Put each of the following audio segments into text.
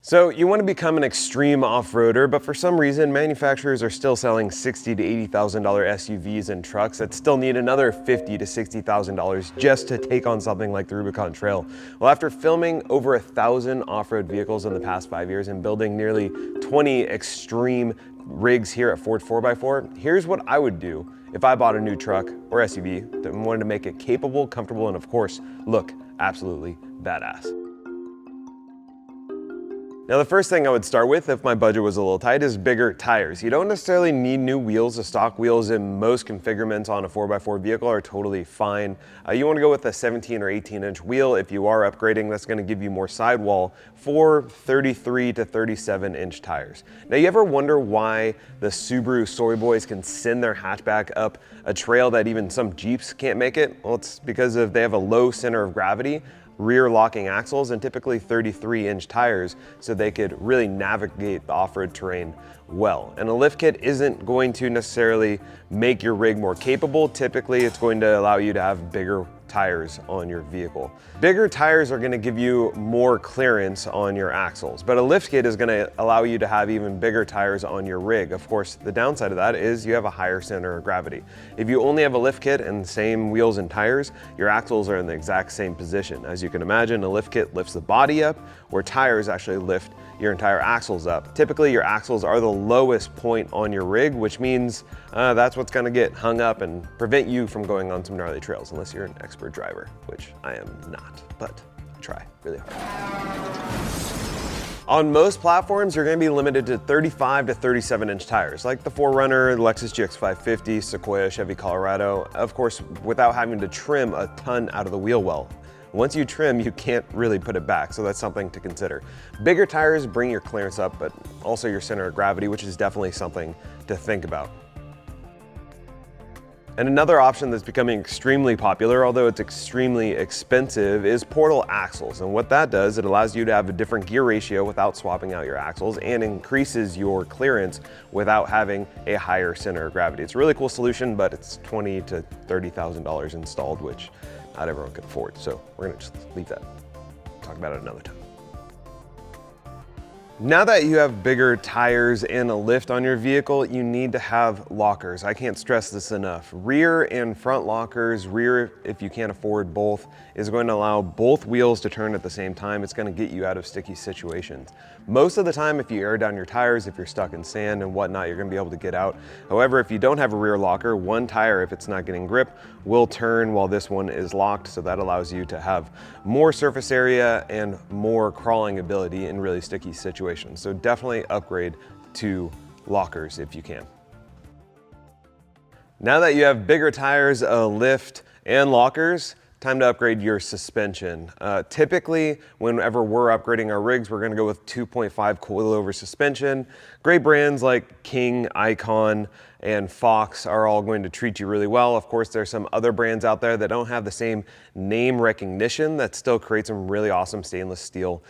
So you want to become an extreme off-roader, but for some reason, manufacturers are still selling $60,000 to $80,000 SUVs and trucks that still need another $50,000 to $60,000 just to take on something like the Rubicon Trail. Well, after filming over 1,000 off-road vehicles in the past 5 years and building nearly 20 extreme rigs here at Ford 4x4, here's what I would do if I bought a new truck or SUV that wanted to make it capable, comfortable, and of course, look absolutely badass. Now, the first thing I would start with if my budget was a little tight is bigger tires. You don't necessarily need new wheels. The stock wheels in most configurements on a 4x4 vehicle are totally fine. You want to go with a 17 or 18-inch wheel. If you are upgrading, that's going to give you more sidewall for 33 to 37-inch tires. Now, you ever wonder why the Subaru soy boys can send their hatchback up a trail that even some Jeeps can't make it? Well, it's because they have a low center of gravity, rear locking axles, and typically 33-inch tires, so they could really navigate the off-road terrain well. And a lift kit isn't going to necessarily make your rig more capable. Typically, it's going to allow you to have bigger tires on your vehicle. Bigger tires are going to give you more clearance on your axles, but a lift kit is going to allow you to have even bigger tires on your rig. Of course, the downside of that is you have a higher center of gravity. If you only have a lift kit and same wheels and tires, your axles are in the exact same position. As you can imagine, a lift kit lifts the body up, where tires actually lift your entire axles up. Typically, your axles are the lowest point on your rig, which means that's what's gonna get hung up and prevent you from going on some gnarly trails, unless you're an expert driver, which I am not, but I try really hard. On most platforms, you're gonna be limited to 35 to 37-inch tires, like the 4Runner, the Lexus GX550, Sequoia, Chevy Colorado, of course, without having to trim a ton out of the wheel well. Once you trim, you can't really put it back, so that's something to consider. Bigger tires bring your clearance up, but also your center of gravity, which is definitely something to think about. And another option that's becoming extremely popular, although it's extremely expensive, is portal axles. And what that does, it allows you to have a different gear ratio without swapping out your axles, and increases your clearance without having a higher center of gravity. It's a really cool solution, but it's $20,000 to $30,000 installed, which not everyone can afford. So we're gonna just leave that. Talk about it another time. Now that you have bigger tires and a lift on your vehicle, you need to have lockers. I can't stress this enough. Rear and front lockers, rear, if you can't afford both, is going to allow both wheels to turn at the same time. It's going to get you out of sticky situations. Most of the time, if you air down your tires, if you're stuck in sand and whatnot, you're going to be able to get out. However, if you don't have a rear locker, one tire, if it's not getting grip, will turn while this one is locked. So that allows you to have more surface area and more crawling ability in really sticky situations. So definitely upgrade to lockers if you can. Now that you have bigger tires, a lift, and lockers, time to upgrade your suspension. Typically, whenever we're upgrading our rigs, we're gonna go with 2.5 coilover suspension. Great brands like King, Icon, and Fox are all going to treat you really well. Of course, there's some other brands out there that don't have the same name recognition that still create some really awesome stainless steel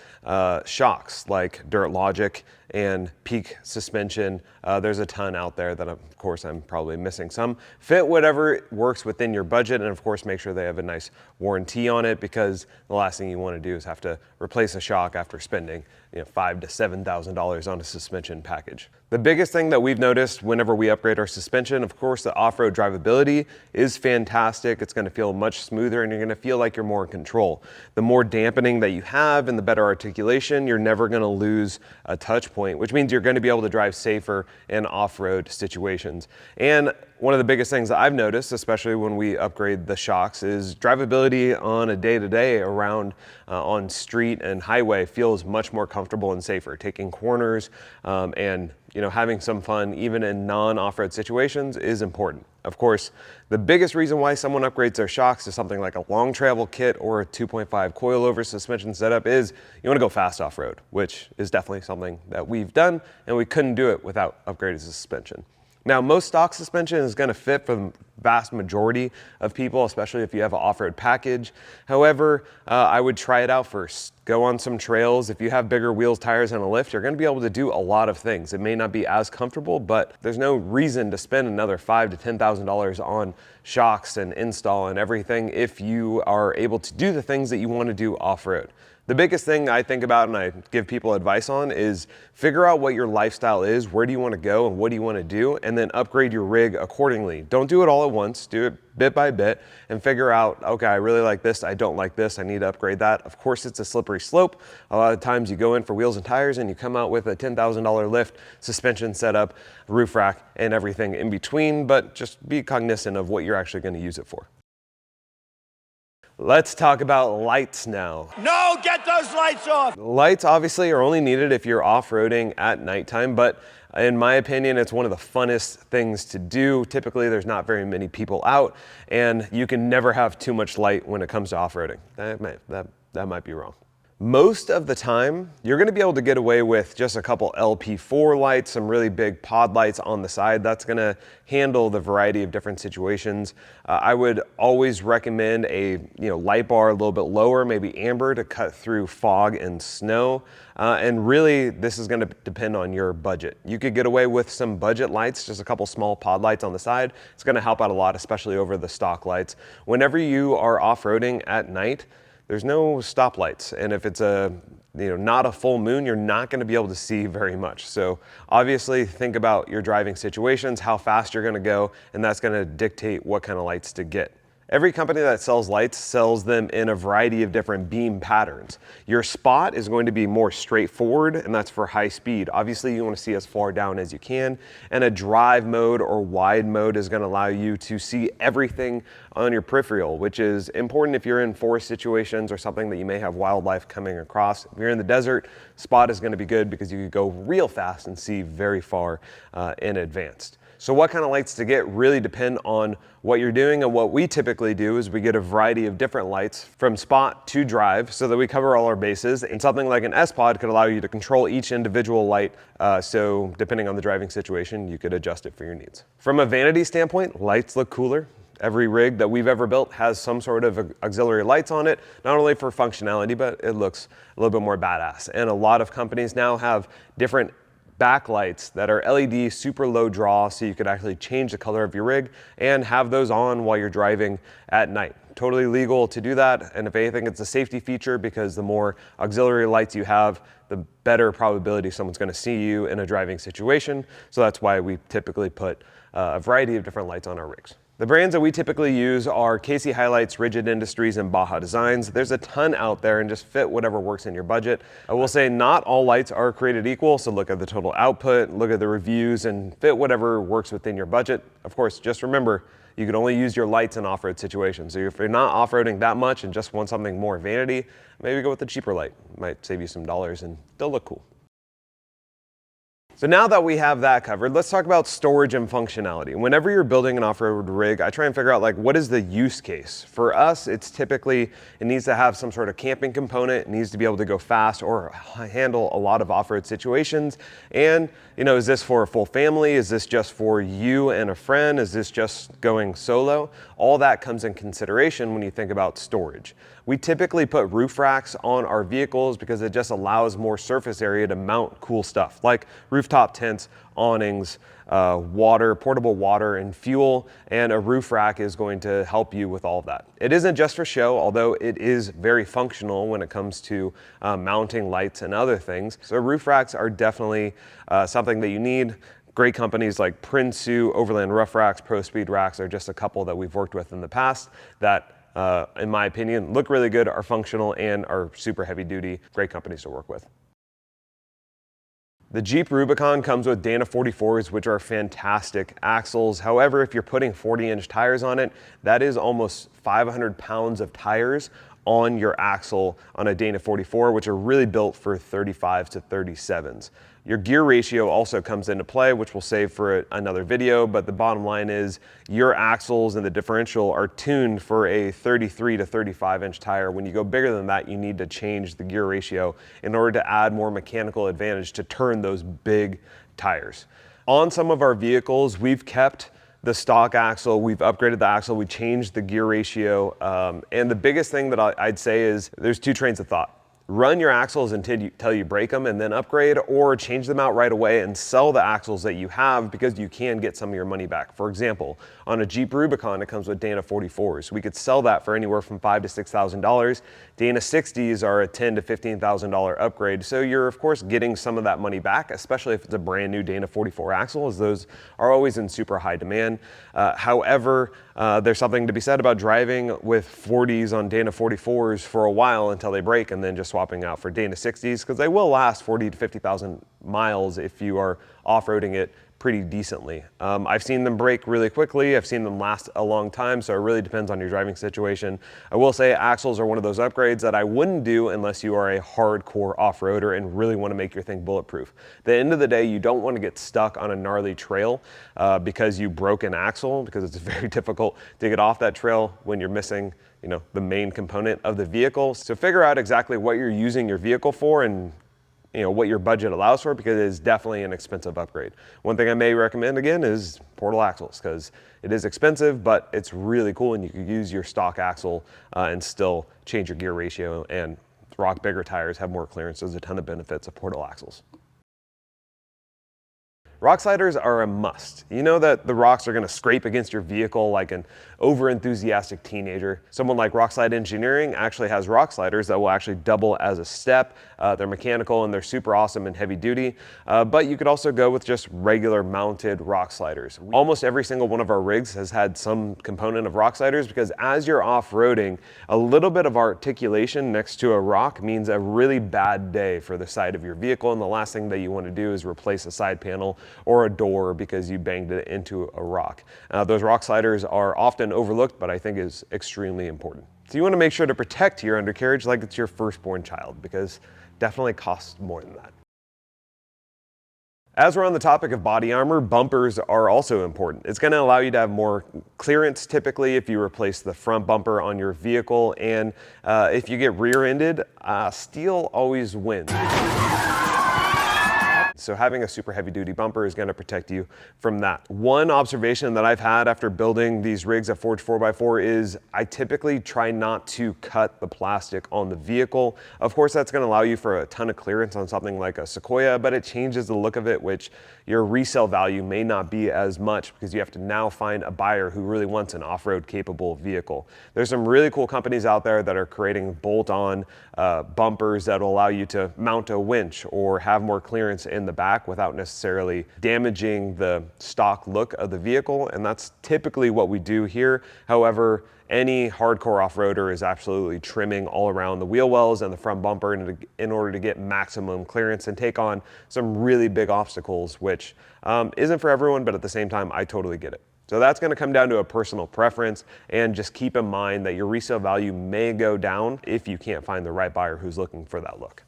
shocks, like Dirt Logic and Peak Suspension. There's a ton out there that, of course, I'm probably missing some. Fit whatever works within your budget, and of course, make sure they have a nice warranty on it, because the last thing you want to do is have to replace a shock after spending $5,000 to $7,000 on a suspension package. The biggest thing that we've noticed whenever we upgrade our suspension, of course, the off-road drivability is fantastic. It's going to feel much smoother, and you're going to feel like you're more in control. The more dampening that you have and the better articulation, you're never going to lose a touch point, which means you're going to be able to drive safer in off-road situations. And one of the biggest things that I've noticed, especially when we upgrade the shocks, is drivability on a day-to-day around on street and highway feels much more comfortable and safer. Taking corners and having some fun even in non-off-road situations is important. Of course, the biggest reason why someone upgrades their shocks to something like a long travel kit or a 2.5 coilover suspension setup is you want to go fast off-road, which is definitely something that we've done, and we couldn't do it without upgrading the suspension. Now, most stock suspension is going to fit for the vast majority of people, especially if you have an off-road package. However, I would try it out first. Go on some trails. If you have bigger wheels, tires, and a lift, you're going to be able to do a lot of things. It may not be as comfortable, but there's no reason to spend another $5,000 to $10,000 on shocks and install and everything if you are able to do the things that you want to do off-road. The biggest thing I think about and I give people advice on is figure out what your lifestyle is, where do you want to go and what do you want to do, and then upgrade your rig accordingly. Don't do it all at once, do it bit by bit and figure out, okay, I really like this, I don't like this, I need to upgrade that. Of course, it's a slippery slope. A lot of times you go in for wheels and tires and you come out with a $10,000 lift, suspension setup, roof rack, and everything in between, but just be cognizant of what you're actually going to use it for. Let's talk about lights now. No, get those lights off! Lights obviously are only needed if you're off-roading at nighttime, but in my opinion, it's one of the funnest things to do. Typically, there's not very many people out, and you can never have too much light when it comes to off-roading. That might be wrong. Most of the time, you're gonna be able to get away with just a couple LP4 lights, some really big pod lights on the side. That's gonna handle the variety of different situations. I would always recommend a light bar a little bit lower, maybe amber, to cut through fog and snow. And really, this is gonna depend on your budget. You could get away with some budget lights, just a couple small pod lights on the side. It's gonna help out a lot, especially over the stock lights. Whenever you are off-roading at night, there's no stoplights, and if it's not a full moon, you're not gonna be able to see very much. So obviously think about your driving situations, how fast you're gonna go, and that's gonna dictate what kind of lights to get. Every company that sells lights sells them in a variety of different beam patterns. Your spot is going to be more straightforward, and that's for high speed. Obviously, you want to see as far down as you can, and a drive mode or wide mode is going to allow you to see everything on your peripheral, which is important if you're in forest situations or something that you may have wildlife coming across. If you're in the desert, spot is going to be good because you could go real fast and see very far in advance. So what kind of lights to get really depend on what you're doing, and what we typically do is we get a variety of different lights from spot to drive so that we cover all our bases, and something like an S-Pod could allow you to control each individual light, so depending on the driving situation, you could adjust it for your needs. From a vanity standpoint, lights look cooler. Every rig that we've ever built has some sort of auxiliary lights on it, not only for functionality, but it looks a little bit more badass. And a lot of companies now have different backlights that are LED, super low draw, so you could actually change the color of your rig and have those on while you're driving at night. Totally legal to do that, and if anything, it's a safety feature because the more auxiliary lights you have, the better probability someone's gonna see you in a driving situation. So that's why we typically put a variety of different lights on our rigs. The brands that we typically use are Casey Highlights, Rigid Industries, and Baja Designs. There's a ton out there, and just fit whatever works in your budget. I will say not all lights are created equal, so look at the total output, look at the reviews, and fit whatever works within your budget. Of course, just remember, you can only use your lights in off-road situations. So if you're not off-roading that much and just want something more vanity, maybe go with the cheaper light. It might save you some dollars and they'll look cool. So now that we have that covered, let's talk about storage and functionality. Whenever you're building an off-road rig, I try and figure out what is the use case. For us, it's typically, it needs to have some sort of camping component, it needs to be able to go fast or handle a lot of off-road situations. And is this for a full family? Is this just for you and a friend? Is this just going solo? All that comes in consideration when you think about storage. We typically put roof racks on our vehicles because it just allows more surface area to mount cool stuff like rooftop tents, awnings, portable water and fuel, and a roof rack is going to help you with all of that. It isn't just for show, although it is very functional when it comes to mounting lights and other things. So roof racks are definitely something that you need. Great companies like Prinsu, Overland Rough Racks, Pro Speed Racks are just a couple that we've worked with in the past that in my opinion, look really good, are functional, and are super heavy duty. Great companies to work with. The Jeep Rubicon comes with Dana 44s, which are fantastic axles. However, if you're putting 40-inch tires on it, that is almost 500 pounds of tires on your axle on a Dana 44, which are really built for 35 to 37s. Your gear ratio also comes into play, which we'll save for another video, but the bottom line is your axles and the differential are tuned for a 33 to 35-inch tire. When you go bigger than that, you need to change the gear ratio in order to add more mechanical advantage to turn those big tires. On some of our vehicles, we've kept the stock axle, we've upgraded the axle, we changed the gear ratio, and the biggest thing that I'd say is there's two trains of thought. run your axles until you break them and then upgrade, or change them out right away and sell the axles that you have because you can get some of your money back. For example, on a Jeep Rubicon, it comes with Dana 44s. We could sell that for anywhere from $5,000 to $6,000. Dana 60s are a $10,000 to $15,000 upgrade. So you're of course getting some of that money back, especially if it's a brand new Dana 44 axle, as those are always in super high demand. However, there's something to be said about driving with 40s on Dana 44s for a while until they break, and then just swapping out for Dana 60s, because they will last 40 to 50,000 miles if you are off-roading it pretty decently. I've seen them break really quickly. I've seen them last a long time, so it really depends on your driving situation. I will say axles are one of those upgrades that I wouldn't do unless you are a hardcore off-roader and really want to make your thing bulletproof. At the end of the day, you don't want to get stuck on a gnarly trail because you broke an axle, because it's very difficult to get off that trail when you're missing, you know, the main component of the vehicle. So figure out exactly what you're using your vehicle for and what your budget allows for, because it is definitely an expensive upgrade. One thing I may recommend again is portal axles, because it is expensive, but it's really cool, and you can use your stock axle and still change your gear ratio and rock bigger tires, have more clearance. There's a ton of benefits of portal axles. Rock sliders are a must. You know that the rocks are going to scrape against your vehicle like an over-enthusiastic teenager. Someone like Rockslide Engineering actually has rock sliders that will actually double as a step. They're mechanical and they're super awesome and heavy duty, but you could also go with just regular mounted rock sliders. Almost every single one of our rigs has had some component of rock sliders, because as you're off-roading, a little bit of articulation next to a rock means a really bad day for the side of your vehicle, and the last thing that you want to do is replace a side panel or a door because you banged it into a rock. Those rock sliders are often overlooked, but I think is extremely important. So you want to make sure to protect your undercarriage like it's your firstborn child, because definitely costs more than that. As we're on the topic of body armor, bumpers are also important. It's going to allow you to have more clearance typically if you replace the front bumper on your vehicle, and if you get rear-ended, steel always wins. So having a super heavy duty bumper is going to protect you from that. One observation that I've had after building these rigs at Forge 4x4 is I typically try not to cut the plastic on the vehicle. Of course, that's going to allow you for a ton of clearance on something like a Sequoia, but it changes the look of it, which your resale value may not be as much, because you have to now find a buyer who really wants an off-road capable vehicle. There's some really cool companies out there that are creating bolt-on bumpers that will allow you to mount a winch or have more clearance in the back without necessarily damaging the stock look of the vehicle, and that's typically what we do here. However, any hardcore off-roader is absolutely trimming all around the wheel wells and the front bumper in order to get maximum clearance and take on some really big obstacles, which isn't for everyone, but at the same time, I totally get it. So that's going to come down to a personal preference, and just keep in mind that your resale value may go down if you can't find the right buyer who's looking for that look.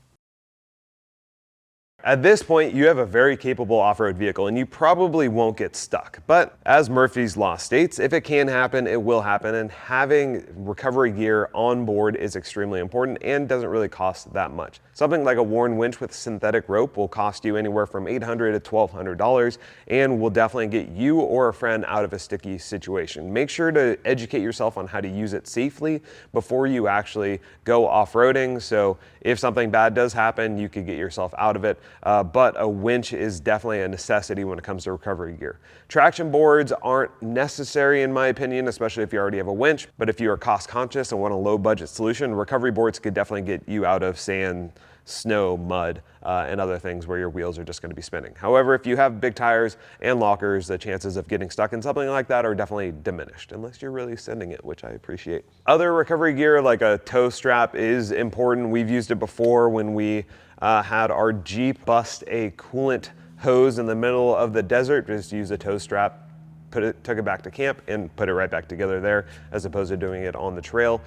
At this point, you have a very capable off-road vehicle, and you probably won't get stuck. But as Murphy's Law states, if it can happen, it will happen, and having recovery gear on board is extremely important and doesn't really cost that much. Something like a worn winch with synthetic rope will cost you anywhere from $800 to $1,200 and will definitely get you or a friend out of a sticky situation. Make sure to educate yourself on how to use it safely before you actually go off-roading, so if something bad does happen, you could get yourself out of it. But a winch is definitely a necessity when it comes to recovery gear. Traction boards aren't necessary in my opinion, especially if you already have a winch, but if you are cost conscious and want a low budget solution, recovery boards could definitely get you out of sand, snow, mud, and other things where your wheels are just going to be spinning. However, if you have big tires and lockers, the chances of getting stuck in something like that are definitely diminished, unless you're really sending it, which I appreciate. Other recovery gear like a tow strap is important. We've used it before when we had our Jeep bust a coolant hose in the middle of the desert. Just use a tow strap, took it back to camp and put it right back together there, as opposed to doing it on the trail.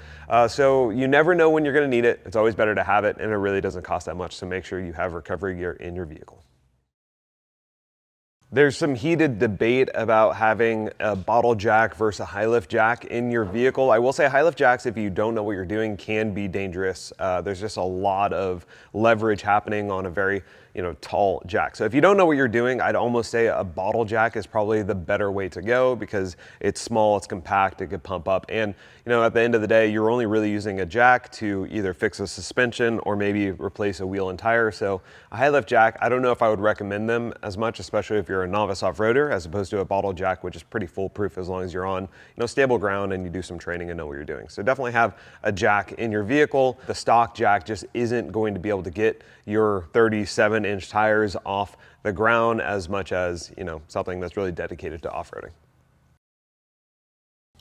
So you never know when you're going to need it. It's always better to have it, and it really doesn't cost that much, so make sure you have recovery gear in your vehicle. There's some heated debate about having a bottle jack versus a high lift jack in your vehicle. I will say high lift jacks, if you don't know what you're doing, can be dangerous. There's just a lot of leverage happening on a very tall jack. So if you don't know what you're doing, I'd almost say a bottle jack is probably the better way to go because it's small, it's compact, it could pump up. And at the end of the day, you're only really using a jack to either fix a suspension or maybe replace a wheel and tire. So a high lift jack, I don't know if I would recommend them as much, especially if you're a novice off-roader, as opposed to a bottle jack, which is pretty foolproof as long as you're on stable ground and you do some training and know what you're doing. So definitely have a jack in your vehicle. The stock jack just isn't going to be able to get your 37-inch tires off the ground as much as something that's really dedicated to off-roading.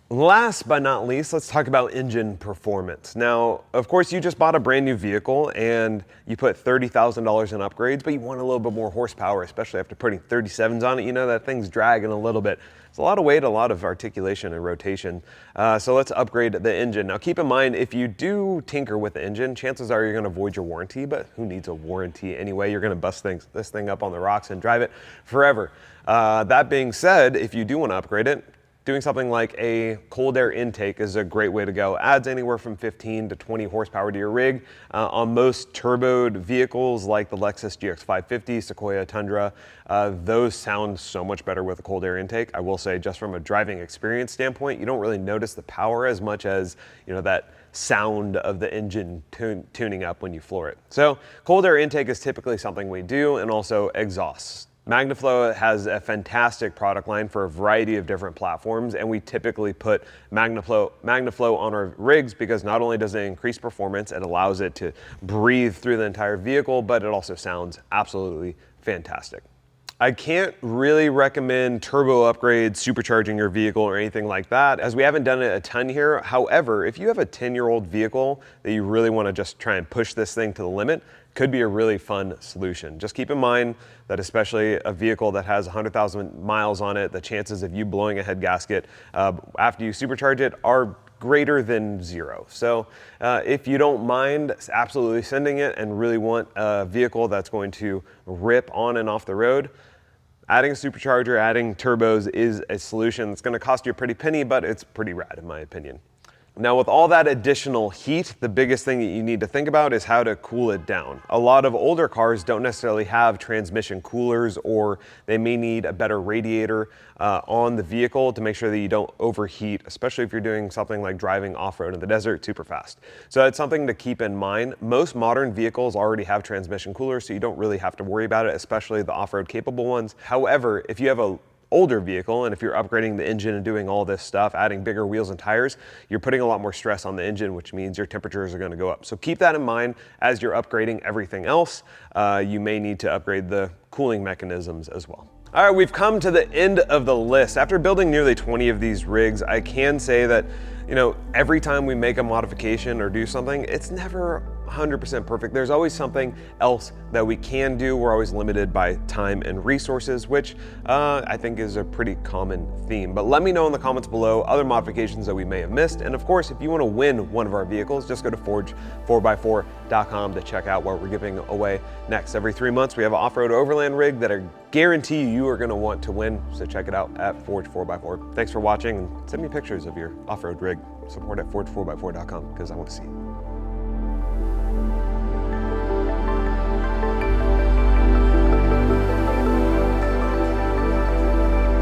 Last but not least, let's talk about engine performance. Now, of course, you just bought a brand new vehicle and you put $30,000 in upgrades, but you want a little bit more horsepower, especially after putting 37s on it. That thing's dragging a little bit. It's a lot of weight, a lot of articulation and rotation. So let's upgrade the engine. Now, keep in mind, if you do tinker with the engine, chances are you're gonna void your warranty, but who needs a warranty anyway? You're gonna bust this thing up on the rocks and drive it forever. That being said, if you do wanna upgrade it, doing something like a cold air intake is a great way to go. Adds anywhere from 15 to 20 horsepower to your rig. On most turboed vehicles like the Lexus GX550, Sequoia, Tundra, those sound so much better with a cold air intake. I will say, just from a driving experience standpoint, you don't really notice the power as much as that sound of the engine tuning up when you floor it. So cold air intake is typically something we do, and also exhausts. MagnaFlow has a fantastic product line for a variety of different platforms, and we typically put MagnaFlow on our rigs because not only does it increase performance, it allows it to breathe through the entire vehicle, but it also sounds absolutely fantastic. I can't really recommend turbo upgrades, supercharging your vehicle or anything like that, as we haven't done it a ton here. However, if you have a 10-year-old vehicle that you really want to just try and push this thing to the limit, could be a really fun solution. Just keep in mind that especially a vehicle that has 100,000 miles on it, the chances of you blowing a head gasket after you supercharge it are greater than zero. So if you don't mind absolutely sending it and really want a vehicle that's going to rip on and off the road, adding a supercharger, adding turbos is a solution. It's going to cost you a pretty penny, but it's pretty rad in my opinion. Now, with all that additional heat, the biggest thing that you need to think about is how to cool it down. A lot of older cars don't necessarily have transmission coolers, or they may need a better radiator on the vehicle to make sure that you don't overheat, especially if you're doing something like driving off-road in the desert super fast. So it's something to keep in mind. Most modern vehicles already have transmission coolers, so you don't really have to worry about it, especially the off-road capable ones. However, if you have a older vehicle, and if you're upgrading the engine and doing all this stuff, adding bigger wheels and tires, you're putting a lot more stress on the engine, which means your temperatures are going to go up. So keep that in mind as you're upgrading everything else. You may need to upgrade the cooling mechanisms as well. All right, we've come to the end of the list. After building nearly 20 of these rigs, I can say that every time we make a modification or do something, it's never 100% perfect. There's always something else that we can do. We're always limited by time and resources, which I think is a pretty common theme. But let me know in the comments below other modifications that we may have missed. And of course, if you want to win one of our vehicles, just go to forge4x4.com to check out what we're giving away next. Every 3 months, we have an off-road overland rig that I guarantee you are going to want to win. So check it out at Forge4x4. Thanks for watching, and send me pictures of your off-road rig. Support at forge4x4.com because I want to see it.